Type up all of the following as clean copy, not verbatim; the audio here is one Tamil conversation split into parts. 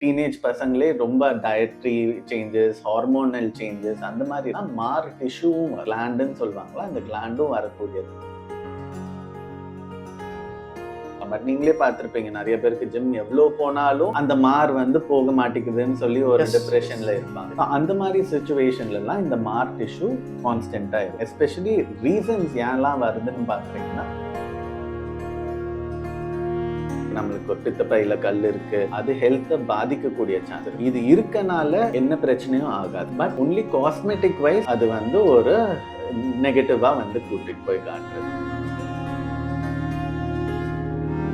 டீனேஜ் பசங்களே ரொம்ப டயட்ரி சேஞ்சஸ், ஹார்மோனல் சேஞ்சஸ் அந்த மாதிரி மார் டிஷ்யூவும் கிளாண்டுன்னு சொல்லுவாங்களா, அந்த கிளாண்டும் வரக்கூடியது. பட் நீங்களே பார்த்திருப்பீங்க, நிறைய பேருக்கு ஜிம் எவ்வளவு போனாலும் அந்த மார் வந்து போக மாட்டேங்குதுன்னு சொல்லி ஒரு டிப்ரெஷன்ல இருப்பாங்க. அந்த மாதிரி சிச்சுவேஷன்ல எல்லாம் இந்த மார் டிஷ்யூ கான்ஸ்டன்டா இருக்கும். எஸ்பெஷலி ரீசன்ஸ் ஏன்லாம் வருதுன்னு பாக்குறீங்கன்னா, நம்மளுக்கு ஒரு பித்தப்பையில கல் இருக்கு, அது ஹெல்த்தை பாதிக்கக்கூடிய சான்ஸ். இது இருக்கனால என்ன பிரச்சனையும் ஆகாது. பட் ஒன்லி காஸ்மெட்டிக் வைஸ் அது வந்து ஒரு நெகட்டிவா வந்து கூட்டிட்டு போய் காட்டுறது.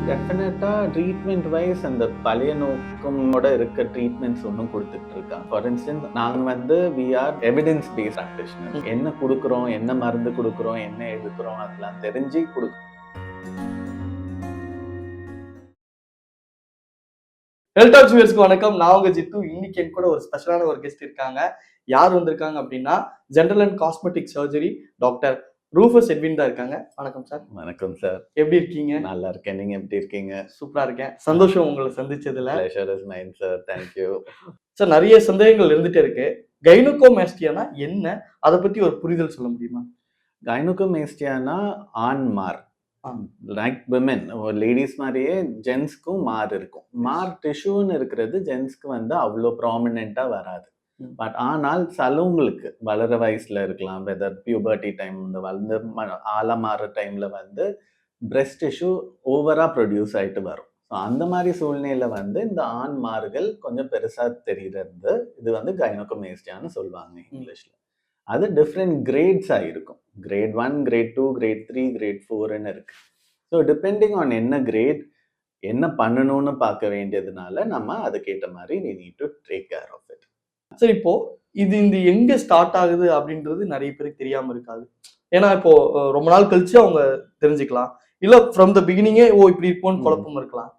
டெஃபினட்டா ட்ரீட்மெண்ட் வைஸ் அந்த பழைய நோக்கமோட இருக்க ட்ரீட்மெண்ட்ஸ் ஒன்றும் கொடுத்துட்டு இருக்காங்க. ஃபார் இன்ஸ்டன்ஸ் நாங்கள் வந்து we are evidence based practitioner. என்ன கொடுக்குறோம், என்ன மருந்து கொடுக்குறோம், என்ன எடுக்கிறோம் அதெல்லாம் தெரிஞ்சு கொடுக்குறோம். ஹெல்த் டாக்ஸ் வியூவர்ஸ்க்கு வணக்கம். நான் உங்க ஜித்து. இன்னைக்கு என் கூட ஒரு ஸ்பெஷலான ஒரு கெஸ்ட் இருக்காங்க. யார் வந்திருக்காங்க அப்படின்னா, general and cosmetic surgery doctor Rufus Edwin தான் இருக்காங்க. வணக்கம் சார். வணக்கம் சார். எப்படி இருக்கீங்க? நல்லா இருக்கேன். நீங்க எப்படி இருக்கீங்க? சூப்பரா இருக்கேன். சந்தோஷம் உங்களை சந்திச்சதுல. Pleasure is mine, sir. Thank you. Sir, நிறைய சந்தேகங்கள் இருந்துட்டே இருக்கு. கைனோகோமாஸ்டியானா என்ன, அதை பத்தி ஒரு புரிதல் சொல்ல முடியுமா? கைனோகோமாஸ்டியானா ஆண் மார், லைக் விமென், லேடிஸ் மாதிரியே ஜென்ஸ்க்கும் மார் இருக்கும். மார் டிஷ்யூன்னு இருக்கிறது ஜென்ஸ்க்கு வந்து அவ்வளோ ப்ராமினெண்டா வராது. பட் ஆனால் சலூங்களுக்கு வளர வயசுல இருக்கலாம், வெதர் பியூபர்ட்டி டைம், இந்த வளர்ந்து ஆழ மாறுற டைம்ல வந்து பிரெஸ்ட் டிஷ்யூ ஓவரா ப்ரொடியூஸ் ஆயிட்டு வரும். ஸோ அந்த மாதிரி சூழ்நிலையில வந்து இந்த ஆண் மார்கள் கொஞ்சம் பெருசா தெரிகிறது. இது வந்து கைனோகோமாஸ்டியான்னு சொல்லுவாங்க இங்கிலீஷ்ல. அது டிஃப்ரெண்ட் கிரேட்ஸா இருக்கும். கிரேட் 1, கிரேட் 2, கிரேட் 3, கிரேட் 4ன்னு இருக்கு. ஸோ டிபெண்டிங் ஆன் என்ன கிரேட், என்ன பண்ணணும்னு பார்க்க வேண்டியதுனால நம்ம அதுக்கேற்ற மாதிரி we need to take care of it. சரி, இப்போ இது இந்த எங்க ஸ்டார்ட் ஆகுது அப்படின்றது நிறைய பேருக்கு தெரியாம இருக்காது. ஏன்னா இப்போ ரொம்ப நாள் கழிச்சு அவங்க தெரிஞ்சுக்கலாம், இல்ல ஃப்ரம் த பிகினிங்கே இப்படி இருக்கும்னு குழப்பம் இருக்கலாம்.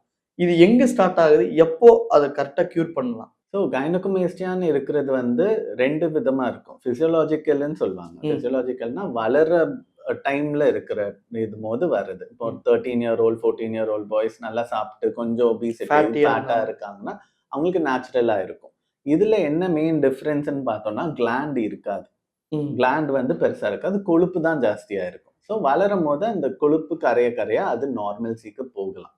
இது எங்க ஸ்டார்ட் ஆகுது, எப்போ அதை கரெக்டா கியூர் பண்ணலாம்? ஸோ கைனோகோமாஸ்டியான்னு இருக்கிறது வந்து ரெண்டு விதமா இருக்கும். பிசியோலாஜிக்கல்னு சொல்லுவாங்க. பிசியோலாஜிக்கல்னா வளர டைம்ல இருக்கிற இது போது வருது. இப்போ 13-year-old 14-year-old பாய்ஸ் நல்லா சாப்பிட்டு கொஞ்சம் ஒபிசிட்டி ஃபேட்டா இருக்காங்கன்னா அவங்களுக்கு நேச்சுரலா இருக்கும். இதுல என்ன மெயின் டிஃபரன்ஸ்ன்னு பார்த்தோம்னா, கிளாண்ட் இருக்காது. கிளாண்ட் வந்து பெருசா இருக்காது, கொழுப்பு தான் ஜாஸ்தியா இருக்கும். ஸோ வளரும் போது அந்த கொழுப்பு கரைய அது நார்மல்சிக்கு போகலாம்.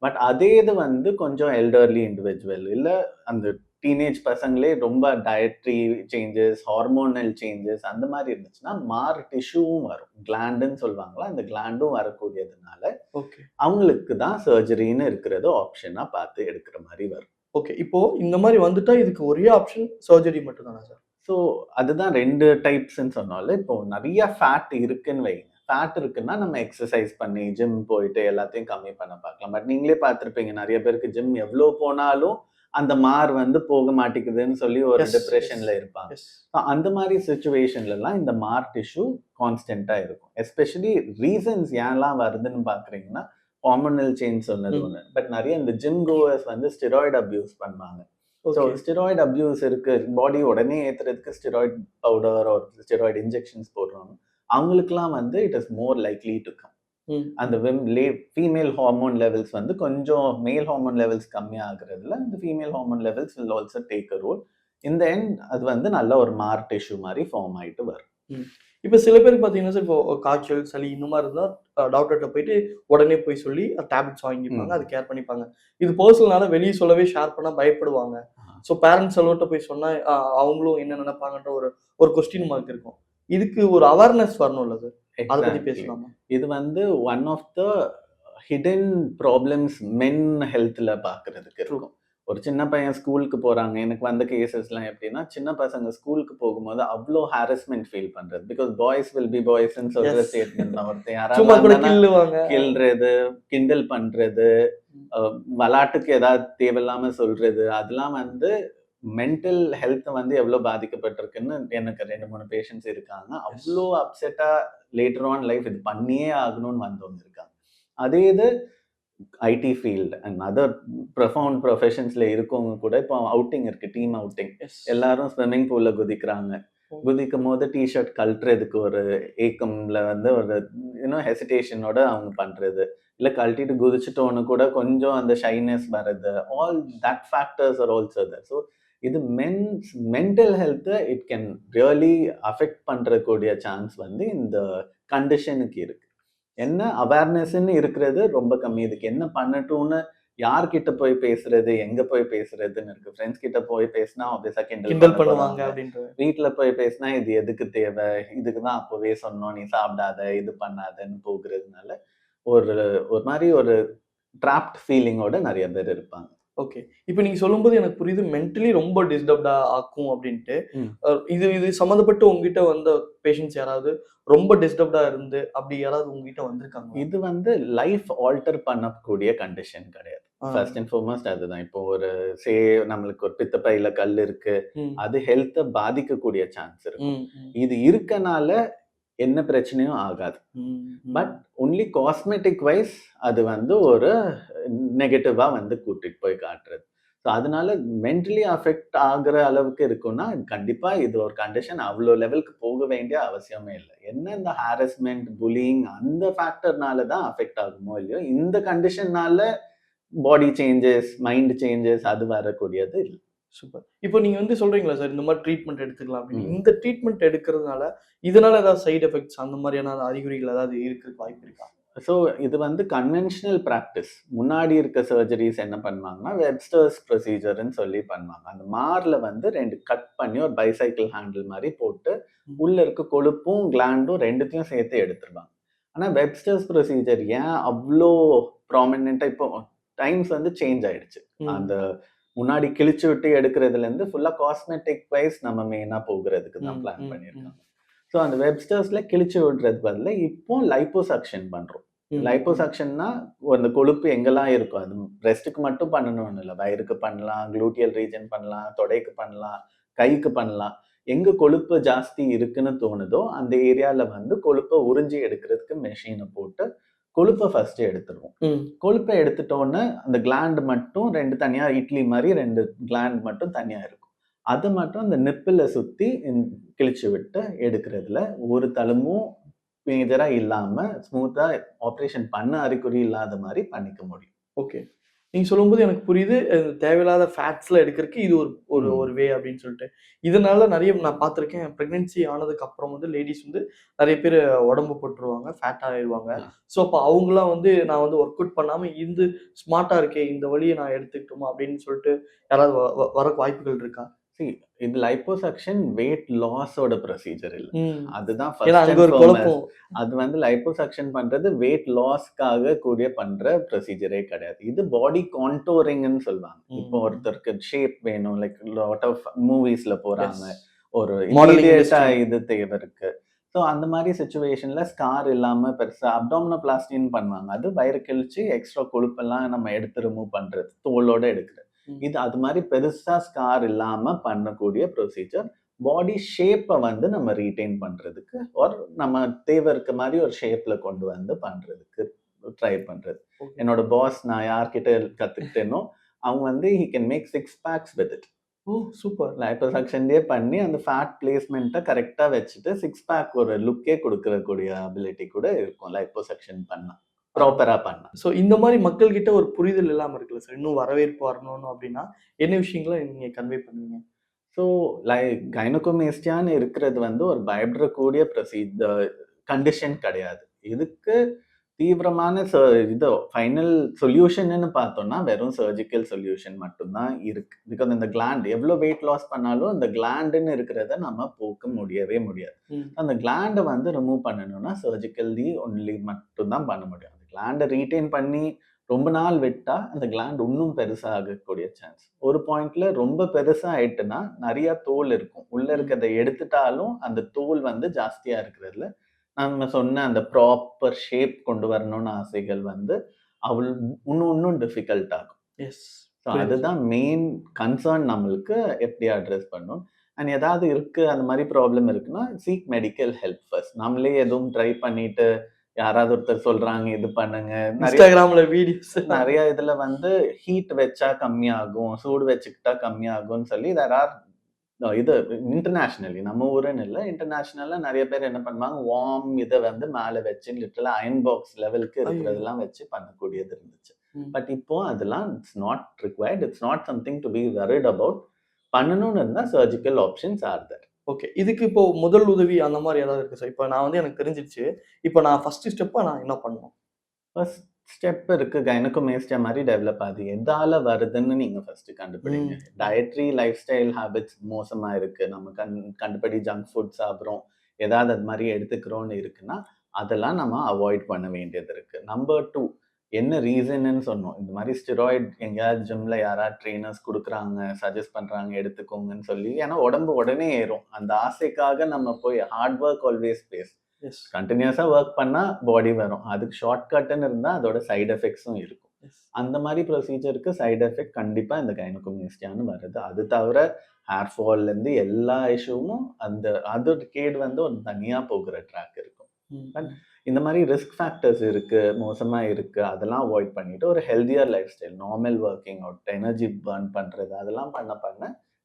பட் அதே இது வந்து கொஞ்சம் எல்டர்லி இண்டிவிஜுவல், இல்ல அந்த டீனேஜ் பசங்களே ரொம்ப டயட்ரி சேஞ்சஸ், ஹார்மோனல் சேஞ்சஸ் அந்த மாதிரி இருந்துச்சுன்னா மார் டிஷ்யூவும் வரும். கிளாண்டுன்னு சொல்லுவாங்களா, அந்த கிளாண்டும் வரக்கூடியதுனால அவங்களுக்கு தான் சர்ஜரின்னு இருக்கிறது ஆப்ஷனா பார்த்து எடுக்கிற மாதிரி வரும். ஓகே, இப்போ இந்த மாதிரி வந்துட்டா இதுக்கு ஒரே ஆப்ஷன் சர்ஜரி மட்டும் தானா சார்? ஸோ அதுதான் ரெண்டு டைப்ஸ்ன்னு சொன்னாலும், இப்போ நிறைய ஃபேட் இருக்குன்னு வைங்க. ஃபேட் இருக்குன்னா நம்ம எக்ஸசைஸ் பண்ணி ஜிம் போயிட்டு எல்லாத்தையும் கம்மி பண்ண பார்க்கலாம். பட் நீங்களே பார்த்திருப்பீங்க, நிறைய பேருக்கு ஜிம் எவ்வளோ போனாலும் அந்த மார் வந்து போக மாட்டேங்குதுன்னு சொல்லி ஒரு டிப்ரெஷன்ல இருப்பாங்க. அந்த மாதிரி சிச்சுவேஷன்ல எல்லாம் இந்த மார் டிஷ்யூ கான்ஸ்டன்டா இருக்கும். எஸ்பெஷலி ரீசன்ஸ் ஏன்லாம் வருதுன்னு பாக்குறீங்கன்னா, ஹார்மோனல் சேஞ்ச் சொன்னது ஒன்று. பட் நிறைய இந்த ஜிம் கோவர்ஸ் வந்து ஸ்டெராய்டு அபியூஸ் பண்ணுவாங்க. ஸோ ஸ்டெராய்டு அபியூஸ் இருக்கு, பாடி உடனே ஏத்துறதுக்கு ஸ்டெராய்டு பவுடர் ஒரு ஸ்டெராய்டு இன்ஜெக்ஷன்ஸ் போடுறாங்க. அவங்களுக்குலாம் வந்து it is more likely to come. அந்த ஃபீமேல் ஹார்மோன் லெவல்ஸ் வந்து கொஞ்சம் மேல் ஹார்மோன் லெவல்ஸ் கம்மி ஆகுறதுல இந்த female hormone levels will also take a role. இந்த எண்ட் அது வந்து நல்ல ஒரு மார் டிஷ்யூ மாதிரி ஃபார்ம் ஆயிட்டு வரும். இப்போ சில பேருக்கு பார்த்தீங்கன்னா சார், இப்போ காய்ச்சல் சளி இந்த மாதிரி இருந்தால் டாக்டர்கிட்ட போயிட்டு உடனே போய் சொல்லி டேப்லெட்ஸ் வாங்கிப்பாங்க, அது கேர் பண்ணிப்பாங்க. இது பர்சனலால வெளியே சொல்லவே ஷேர் பண்ண பயப்படுவாங்க. ஸோ பேரண்ட்ஸ் எல்லோர்ட்ட போய் சொன்னால் அவங்களும் என்ன நினைப்பாங்கன்ற ஒரு கொஸ்டின் மார்க் இருக்கும். இதுக்கு ஒரு அவேர்னஸ் வரணும்ல சார், அதை பத்தி பேசலாமா? இது வந்து one of the hidden problems men ஹெல்த்ல பாக்குறதுக்கு இருக்கும். ஒரு சின்ன பையன் ஸ்கூலுக்கு போறாங்க, எனக்கு வந்த கேசஸ்லாம் எப்படின்னா, சின்ன பசங்க ஸ்கூலுக்கு போகும்போது அவ்வளோ ஹாரஸ்மெண்ட் ஃபீல் பண்றது. பிகாஸ் பாய்ஸ் வில் பி பாய்ஸ்ன்னு சொல்ற ஸ்டேட்மெண்ட் தான். ஒருத்தன் யாராவது கில்றது, கிண்டல் பண்றது, விளையாட்டுக்கு ஏதாவது தேவையில்லாம சொல்றது, அதெல்லாம் வந்து மென்டல் ஹெல்த் வந்து எவ்வளவு பாதிக்கப்பட்டிருக்குன்னு எனக்கு 2-3 பேஷண்ட்ஸ் இருக்காங்க. அவ்வளோ அப்செட்டா லேட்டர் ஆன் லைஃப் இது பண்ணியே ஆகணும்னு வந்தவங்க இருக்காங்க. அதே இது IT field and other profound ப்ரொஃபஷன்ஸ்ல இருக்கவங்க கூட இப்போ அவுட்டிங் இருக்கு, டீம் அவுட்டிங், எல்லாரும் ஸ்விம்மிங் பூல்ல குதிக்கிறாங்க. குதிக்கும் போது டிஷர்ட் கழட்டுறதுக்கு ஒரு ஏக்கம்ல வந்து ஒரு ஹெசிடேஷனோட அவங்க பண்றது. இல்ல கழட்டிட்டு குதிச்சுட்டோன்னு கூட கொஞ்சம் அந்த ஷைனஸ் வர்றது. All that factors are also there. So இது மென்டல் ஹெல்த்த இட் கேன் ரியலி அஃபெக்ட் பண்றக்கூடிய சான்ஸ் வந்து இந்த கண்டிஷனுக்கு இருக்கு. என்ன அவேர்னஸ்ன்னு இருக்கிறது ரொம்ப கம்மி. இதுக்கு என்ன பண்ணட்டும்னு யார்கிட்ட போய் பேசுறது, எங்க போய் பேசுறதுன்னு இருக்கு. ஃப்ரெண்ட்ஸ் கிட்ட போய் பேசினா ஆப்வியஸா கிண்டல் கிண்டல் பண்ண பண்ணுவாங்க போறாங்க. அப்படின்ற. வீட்ல போய் பேசினா இது எதுக்கு தேவை? இதுக்கு தான் அப்பவே சொன்னோம். நீ சாப்பிடாத, இது பண்ணாதன்னு போகுறதுனால, ஒரு ஒரு மாரி ஒரு ட்ராப்ட் ஃபீலிங்கோட நெறைய பேர் இருப்பாங்க. ஓகே. இப்ப நீங்க சொல்லும்போது எனக்கு புரியுது மென்டலி ரொம்ப டிஸ்டர்ப்டா ஆக்கும் அப்படின்ட்டு. ம். இது இது சம்மந்தப்பட்டு உங்ககிட்ட வந்த பேஷண்ட்ஸ் யாராவது ரொம்ப டிஸ்டர்ப்டா இருந்து அப்படி யாராவது உங்ககிட்ட வந்திருக்காங்களா? இது வந்து லைஃப் ஆல்டர் பண்ணக்கூடிய கண்டிஷன் கிடையாது. ஆ. ஃபர்ஸ்ட் அண்ட் ஃபார்மோஸ்ட் அதுதான். இப்போ ஒரு சே நம்மளுக்கு ஒரு பித்தப்பையில கல் இருக்கு. ம். அது ஹெல்த்த பாதிக்கக்கூடிய சான்ஸ் இருக்கும். ம். ம். இது இருக்கனால என்ன பிரச்சனையும் ஆகாது. ம். பட் ஒன்லி காஸ்மெட்டிக் வைஸ் அது வந்து ஒரு நெகட்டிவா வந்து கூட்டிட்டு போய் காட்டுறது. ஸோ அதனால மென்டலி அஃபெக்ட் ஆகுற அளவுக்கு இருக்குன்னா, கண்டிப்பா இது ஒரு கண்டிஷன் அவ்ளோ லெவலுக்கு போக வேண்டிய அவசியமே இல்ல. என்ன இந்த ஹாரஸ்மென்ட், புல்லியிங் அந்த ஃபேக்டர்னால தான் அஃபெக்ட் ஆகுமோ இல்லையோ, இந்த கண்டிஷன்னால பாடி சேஞ்சஸ், மைண்ட் சேஞ்சஸ் அது வரக்கூடியது இல்ல. சூப்பர். இப்போ நீங்க வந்து சொல்றீங்களா சார், இந்த மாரி ட்ரீட்மெண்ட் எடுத்துக்கலாம் அப்படின்னு. ம். இந்த ட்ரீட்மெண்ட் எடுக்கிறதுனால, இதனால ஏதாவது சைட் எஃபெக்ட்ஸ் அந்த மாரியான அறிகுறிகள் ஏதாவது இருக்கறதுக்கு வாய்ப்பு இருக்கா? ஸோ இது வந்து கன்வென்ஷனல் பிராக்டிஸ். முன்னாடி இருக்க சர்ஜரிஸ் என்ன பண்ணுவாங்கன்னா, வெப்ஸ்டர்ஸ் ப்ரொசீஜர்ன்னு சொல்லி பண்ணுவாங்க. அந்த மார்ல வந்து 2 கட் பண்ணி ஒரு பைசைக்கிள் ஹேண்டில் மாரி போட்டு, உள்ள இருக்க கொழுப்பும், கிளாண்டும் 2த்தையும் சேர்த்து எடுத்துருவாங்க. ஆனா வெப்ஸ்டர்ஸ் ப்ரொசீஜர் ஏன் அவ்ளோ ப்ராமினென்ட்டா இப்போ டைம்ஸ் வந்து சேஞ்ச் ஆயிடுச்சு. அந்த ம். முன்னாடி கிழிச்சு விட்டு எடுக்கிறதுலேருந்து ஃபுல்லா காஸ்மெட்டிக் வைஸ் நம்ம மெயினா போகுறதுக்கு தான் ம். பிளான் ம். ம். பண்ணியிருக்காங்க. ஸோ அந்த வெப்ஸ்டர்ஸ்ல கிழிச்சு விடுறதுக்கு பதிலா இப்போ லைப்போசக்ஷன் பண்றோம். ம். லைப்போசக்ஷன்னா அந்த கொழுப்பு எங்கெல்லாம் இருக்கோ, அது பிரெஸ்ட்டுக்கு மட்டும் பண்ணணும்னு இல்ல. வயிறுக்கு பண்ணலாம், குளூட்டியல் ரீஜன் பண்ணலாம், தொடைக்கு பண்ணலாம், கைக்கு பண்ணலாம். எங்க கொழுப்பு ஜாஸ்தி இருக்குன்னு தோணுதோ, அந்த ஏரியால வந்து கொழுப்ப உறிஞ்சி எடுக்கிறதுக்கு மெஷின போட்டு, கொழுப்ப ஃபர்ஸ்ட்டு எடுத்துருவோம். ம். கொழுப்ப எடுத்துட்டோன்ன, அந்த கிளாண்ட் மட்டும் 2 தனியா இட்லி மாரி 2 கிளாண்ட் மட்டும் தனியா இருக்கும். அத மட்டும் அந்த நிப்பில சுத்தி கிழிச்சு விட்டு எடுக்கிறதுல ஒரு தழும்பும் மேஜரா இல்லாம, ஸ்மூத்தா ஆப்பரேஷன் பண்ண அறிகுறி இல்லாத மாரி பண்ணிக்க முடியும். ஓகே. நீங்க சொல்லும்போது எனக்கு புரியுது. தேவையில்லாத ஃபேட்ஸ்லாம் எடுக்கறக்கு இது ஒரு ஒரு ம். ஒரு வே அப்படின்னு சொல்லிட்டு. இதனால நெறைய நான் பார்த்துருக்கேன். பிரெக்னன்சி ஆனதுக்கு அப்புறம் வந்து லேடீஸ் வந்து நெறைய பேரு உடம்பு போட்டுருவாங்க. ஃபேட் ஆயிருவாங்க. ஆ. ஸோ அப்ப அவங்கலாம் வந்து நான் வந்து ஒர்க் அவுட் பண்ணாம இருந்து ஸ்மார்ட்டா இருக்கேன். இந்த வழிய நான் எடுத்துக்கட்டுமா அப்படின்னு சொல்லிட்டு யாராவது வரக்கு வாய்ப்புகள் இருக்கா? சி இது லைப்போசக்ஷன் வெயிட் லாஸோட ப்ரொசீஜர் இல்ல. ம். அதுதான் ஏன்னா ஃபர்ஸ்ட் அங்க அண்ட் ஒரு ஃபார்மஸ்ட். குழப்பம். அது வந்து லைப்போசக்ஷன் பண்றது வெயிட் லாஸ்க்காக கூடிய பண்ற ப்ரொசீஜரே கிடையாது. இது பாடி கான்டூரிங்ன்னு சொல்லுவாங்க. இப்போ ம். ஒருத்தருக்கு ஷேப் வேணும். லைக் லாட் ஆஃப் மூவிஸ்ல போறாங்க. எஸ். ஒரு மாடலிங் இம்மீடியேட்டா இண்டஸ்ட்ரி. இது தேவை இருக்கு. ஸோ அந்த மாரி சிச்சுவேஷன்ல ஸ்கார் இல்லாம பெருசா அப்டாமினோபிளாஸ்டின்னு பண்ணுவாங்க. அது வயிறு கிழிச்சு எக்ஸ்ட்ரா கொழுப்பெல்லாம் நம்ம எடுத்து ரிமூவ் பண்றது. தோலோட எடுக்குறது. ம். இது அது மாரி பெருசா ஸ்கார் இல்லாம பண்ணக்கூடிய ப்ரொசீஜர். பாடி ஷேப்ப வந்து நம்ம ரீட்டெயின் பண்றதுக்கு, ஆர் நம்ம தேவை இருக்க மாரி ஒரு ஷேப்ல கொண்டு வந்து பண்றதுக்கு ட்ரை பண்றது. ஓகே. என்னோட பாஸ் நான் யார்கிட்ட கத்துக்கிட்டேனோ, அவங்க வந்து he can make 6 packs with it. Oh! Super. லைப்போசக்ஷன்லயே பண்ணி அந்த ஃபேட் பிளேஸ்மெண்ட்ட கரெக்ட்டா வச்சுட்டு 6 பேக் ஒரு லுக்கே குடுக்கக்கூடிய அபிலிட்டி கூட இருக்கும். லைப்போசக்ஷன் பண்ணா. ப்ராப்பரா பண்ணா. ஸோ இந்த மாரி மக்கள் கிட்ட ஒரு புரிதல் இல்லாம இருக்குல்ல சார். இன்னும் வரவேற்பு வரணும் அப்டின்னா, என்ன விஷயங்கள நீங்க கன்வே பண்ணுவீங்க? ஸோ கைனோகோமேஸ்டியான்னு இருக்கிறது வந்து ஒரு பயப்படக்கூடிய கண்டிஷன் கிடையாது. இதுக்கு தீவிரமான இது ஃபைனல் சொல்யூஷன்னு பார்த்தோம்னா, வெறும் சர்ஜிக்கல் சொல்யூஷன் மட்டும் தான் இருக்கு. பிகாஸ் இந்த கிளாண்ட் எவ்ளோ வெயிட் லாஸ் பண்ணாலும், அந்த கிளாண்டுன்னு இருக்கிறத நம்ம போக்க முடியவே முடியாது. ம். அந்த கிளாண்ட வந்து ரிமூவ் பண்ணணும்னா, சர்ஜிக்கல்லி ஒன்லி மட்டும் தான் பண்ண முடியும். அந்த கிளாண்ட ரீட்டெயின் பண்ணி ரொம்ப நாள் விட்டா, அந்த கிளாண்ட் இன்னும் பெருசா ஆகக்கூடிய சான்ஸ். ஒரு பாயிண்ட்ல ரொம்ப பெருசா ஆயிட்டுன்னா, நெறைய தோல் இருக்கும். உள்ள ம். இருக்கிறத எடுத்துட்டாலும், அந்த தோல் வந்து ஜாஸ்தியா இருக்கிறதுல, நம்ம சொன்ன அந்த ப்ராப்பர் ஷேப் கொண்டு வரணும்னு ஆசைகள் வந்து, இன்னும் டிஃபிகல்ட் ஆகும். எஸ். ஸோ புரியுது சார். அதுதான் மெயின் கன்சர்ன் நம்மளுக்கு எப்படி அட்ரஸ் பண்ணணும். அண்ட் ஏதாவது இருக்கு, அந்த மாரி ப்ராப்ளம் இருக்குன்னா, சீக் மெடிக்கல் ஹெல்ப் ஃபர்ஸ்ட். நம்மளே எதுவும் ட்ரை பண்ணிட்டு, யாராவது ஒருத்தர் சொல்றாங்க, இது பண்ணுங்க. நெறைய Instagramல வீடியோஸ். நெறைய இதுல வந்து ஹீட் வச்சா கம்மியாகும், சூடு வச்சுக்கிட்டா கம்மியாகும்ன்னு சொல்லி தேர் ஆர் இது இன்டர்நேஷனலி நம்ம ஊருன்னு இல்ல. இன்டர்நேஷனலா நெறைய பேர் என்ன பண்ணுவாங்க, வார்ம் இத வந்து மேல வச்சு லிட்டரலா அயர்ன் பாக்ஸ் லெவலுக்கு ஐயய்யோ! இருக்கிறதெல்லாம் வச்சு பண்ணக்கூடியது இருந்துச்சு. ம். பட் இப்போ அதெல்லாம் it's not required. It's not something to be worried about. பண்ணணும்னு இருந்தா surgical options are there. Okay. இதுக்கு இப்போ முதல் உதவி அந்த மாரி ஏதாவது இருக்கா சார்? இப்ப நான் வந்து எனக்கு தெரிஞ்சிருச்சு. இப்ப நான் ஃபர்ஸ்ட் ஸ்டெப்பா நான் என்ன பண்ணணும்? ஃபர்ஸ்ட் ஸ்டெப் இருக்கு. கைனகோமேஸ்டியா மாரி டெவலப் ஆகுது. எதால வருதுன்னு நீங்க ஃபர்ஸ்ட் கண்டுபிடிங்க. ம். டயட்ரி லைஃப் ஸ்டைல் ஹேபிட்ஸ் மோசமா இருக்கு. நம்ம கண்டபடி ஜங்க் ஃபுட் சாப்பிடுறோம். ஏதாவது அது மாரி எடுத்துக்கிறோம்னு இருக்குன்னா, அதெல்லாம் நம்ம அவாய்ட் பண்ண வேண்டியது இருக்கு. நம்பர் 2 என்ன ரீசன்னு சொன்னோம். இந்த மாரி ஸ்டெராய்ட் எங்கேயாவது ஜிம்ல யாராவது ட்ரெய்னர்ஸ் குடுக்குறாங்க, சஜெஸ்ட் பண்றாங்க எடுத்துக்கோங்கன்னு சொல்லி. ஏன்னா உடம்பு உடனே ஏறும். அந்த ஆசைக்காக நம்ம போய் hard work always pays. Yes. கன்டினியூஸா வொர்க் பண்ணா பாடி வரும். அதுக்கு ஷார்ட் கட்ன்னு இருந்தா அதோட சைட் எஃபெக்ட்ஸும் இருக்கும். எஸ். அந்த மாரி ப்ரொசீஜருக்கு சைட் எஃபெக்ட் கண்டிப்பா இந்த கைனகோமேஸ்டியான்னு வருது. அது தவிர ஹேர் ஃபால்லேருந்து எல்லா இஷ்யூவும் அந்த அது கேடு வந்து ஒரு தனியா போகுற ட்ராக் இருக்கும். ம். பட் ம். இந்த மாரி ரிஸ்க் ஃபேக்டர்ஸ் இருக்கு, மோசமா இருக்கு. அதெல்லாம் அவாய்ட் பண்ணிட்டு ஒரு healthier lifestyle, normal working out, energy burn பண்றது அதெல்லாம் பண்ண பண்ண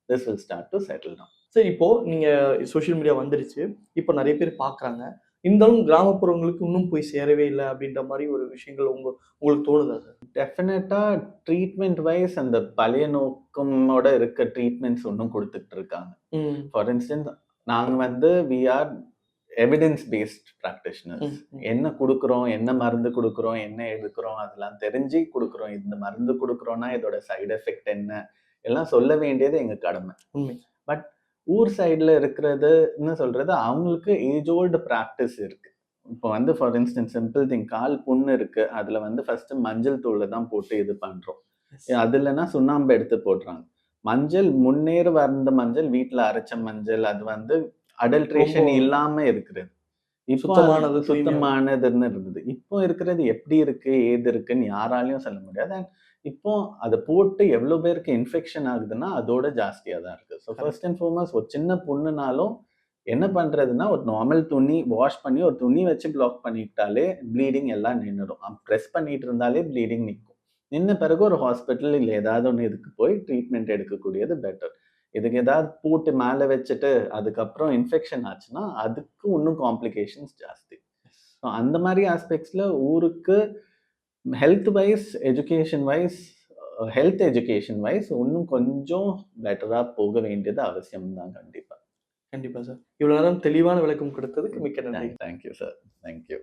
this will start to settle down. சரி, இப்போ நீங்க சோசியல் மீடியா வந்துருச்சு. இப்போ நெறைய பேர் பார்க்குறாங்க. இருந்தாலும் கிராமப்புறங்களுக்கு இன்னும் போய் சேரவே இல்ல அப்படின்ற மாரி ஒரு விஷயங்கள் உங்களுக்கு தோணுதா சார்? டெஃபினட்டா ட்ரீட்மெண்ட் வைஸ் அந்த பழைய நோக்கமோட இருக்க ட்ரீட்மெண்ட்ஸ் இன்னும் குடுத்துட்டு இருக்காங்க. ம். ஃபார் இன்ஸ்டன்ஸ் நாங்க வந்து we are evidence based practitioners. ம். ம். என்ன குடுக்குறோம், என்ன மருந்து குடுக்குறோம், என்ன எடுக்கிறோம் அதெல்லாம் தெரிஞ்சு குடுக்குறோம். இந்த மருந்து குடுக்குறோம்னா இதோட சைட் எஃபெக்ட் என்ன, எல்லாம் சொல்ல வேண்டியது எங்க கடமை. உண்மை. பட் ஊர் சைடுல இருக்கிறதுன்னு சொல்றது அவங்களுக்கு ஏஜ் ஓல்டு பிராக்டிஸ் இருக்கு. இப்போ வந்து for instance simple thing call புண்ணு இருக்கு. அதுல வந்து ஃபர்ஸ்ட் மஞ்சள் தூள தான் போட்டு இது பண்றோம். எஸ். அது இல்லன்னா சுண்ணாம்பு எடுத்து போடுறாங்க. மஞ்சள் முன்னேறு வந்த மஞ்சள் வீட்ல அரைச்ச மஞ்சள் அது வந்து அடல்ட்ரேஷன் ரொம்ப இல்லாம இருக்கிறது. இப்போ அது சுத்தமானது, தூய்மையானது. சுத்தமானதுன்னு இருந்தது. இப்போ இருக்கிறது எப்படி இருக்கு, ஏது இருக்குன்னு யாராலயும் சொல்ல முடியாது. அண்ட் இப்போ அத போட்டு எவ்வளோ பேருக்கு இன்ஃபெக்ஷன் ஆகுதுன்னா, அதோட ஜாஸ்தியா தான் இருக்கு. So correct. First and foremost ஒரு சின்ன புண்ணுனாலும் என்ன பண்றதுன்னா, ஒரு நார்மல் துணி வாஷ் பண்ணி ஒரு துணி வச்சு ப்ளாக் பண்ணிட்டாலே ப்ளீடிங் எல்லாம் நின்னுடும். பிரஸ் பண்ணிட்டு இருந்தாலே ப்ளீடிங் நிக்கும். நின்ன பிறகு ஒரு ஹாஸ்பிட்டல் இல்ல ஏதாவது ஒண்ணு இதுக்கு போய் ட்ரீட்மெண்ட் எடுக்கக்கூடியது பெட்டர். இதுக்கு ஏதாவது போட்டு மேல வச்சுட்டு, அதுக்கப்புறம் இன்ஃபெக்ஷன் ஆச்சுன்னா, அதுக்கு இன்னும் காம்ப்ளிகேஷன்ஸ் ஜாஸ்தி. ஸோ அந்த மாரி ஆஸ்பெக்ட்ஸ்ல ஊருக்கு ஹெல்த் எஜுகேஷன் வைஸ் இன்னும் கொஞ்சம் பெட்டரா போக வேண்டியது அவசியம் தான் கண்டிப்பா. கண்டிப்பா சார். இவ்வளவு நேரம் தெளிவான விளக்கம் கொடுத்ததுக்கு மிக்க நன்றி. Thank you sir. Thank you.